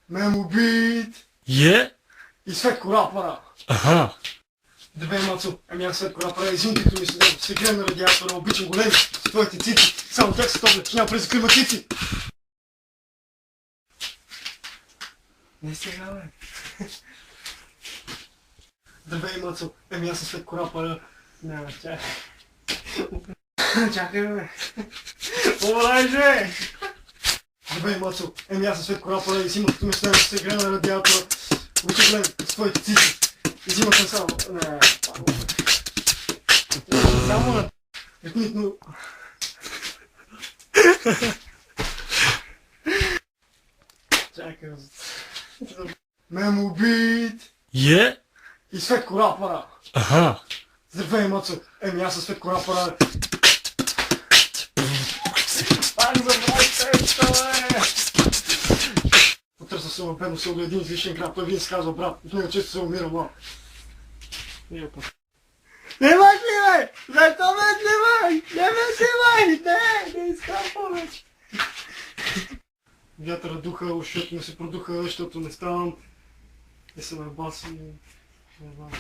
Мемобит Е? и Светко Рапъра. Аха. Две мацо, ами аз Светко Рапъра, извинките ми се грея на радиатора, обичам големи с твоите цици, само тях са топле, че няма през климатици. Не сега, бе. Здравей, мацо, ами аз съм Светко Рапъра. Няма, чакай. Чакай, бе. Олайже! Здравей, мацо, ами аз съм Светко Рапъра и симата ми се грея на радиатора, обичам големи с твоите цици. Изимат съм само... Не, само на... Ритмитно... Чакай... Мемобит Е? и Светко Рапъра. Аха. Здравей, мацо, еми аз съм Светко Рапъра. Пак забрай текста, бе! Потърсил съм бедно се един излишен град, той вие се казва брат, от него често се умирам малко. Снимаш ли, бе? Защо ме снимаш? Не ме снимай! Не искам повече! Вятъра духа, ушите ми се продуха, защото не ставам. Не се ме баси. Не знам.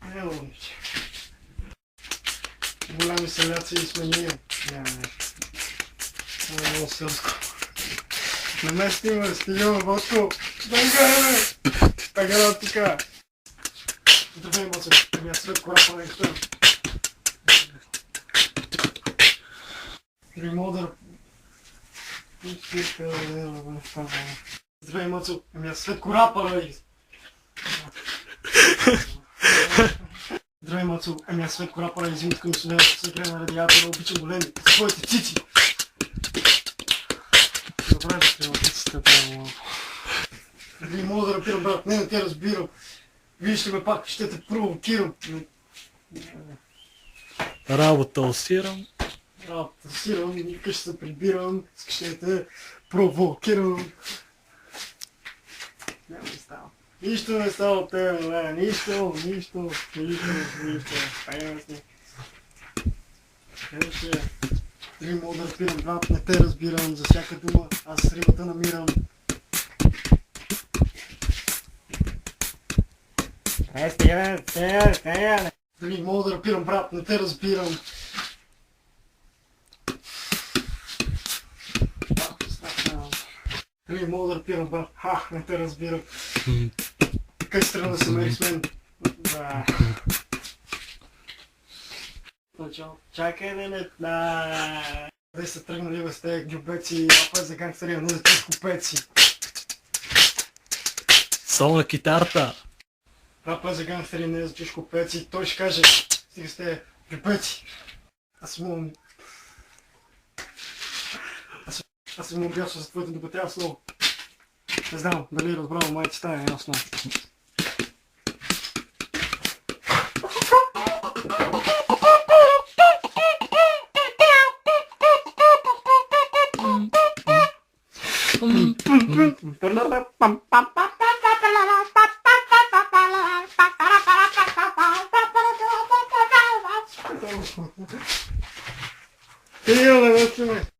Не е ловниче. Голями селяци и сме ние. Не. Това е много селско. Не ме снимай, стига, Боско! Дънгаме! Тагара тука! Здравей, моце, ами аз Светко Рапъра и стоя. Ремодър... Здравей, моце, ами аз Светко Рапъра и... Здравей, моце, ами аз Светко Рапъра и зимата ми се грея на радиатора, обичам големи с твоите цици. Добре да сте циците, това малко. Вие мога да рапирам, брат, не те разбирам. Вие ще ме пак, ще те провокирам. Работа усирам. Работа усирам, никъде ще се прибирам, ще те провокирам. Няма да става. Нищо не става от тебе, бе, нищо. Стайна с ни. Следваше, три мога да рапирам, брат, не те разбирам, за всяка дума, аз с римата намирам. Стига. Дали мога да рапирам, брат, не те разбирам. Дали мога да рапирам, брат, не те разбирам. Кай си трябва да се мери с мен? Да. Чакай, не. Дай са тръгнали бе с тези гюбеци, апа е за гангстери, а не за тези купеци. Сол на китарата. Рапа за гангстери, не за чушко пеци. Той ще каже, стига сте пепеци. Аз му обясва за твоето допътява слово. Не знам дали разбрал, майче стая, ясно. Стига, не сме.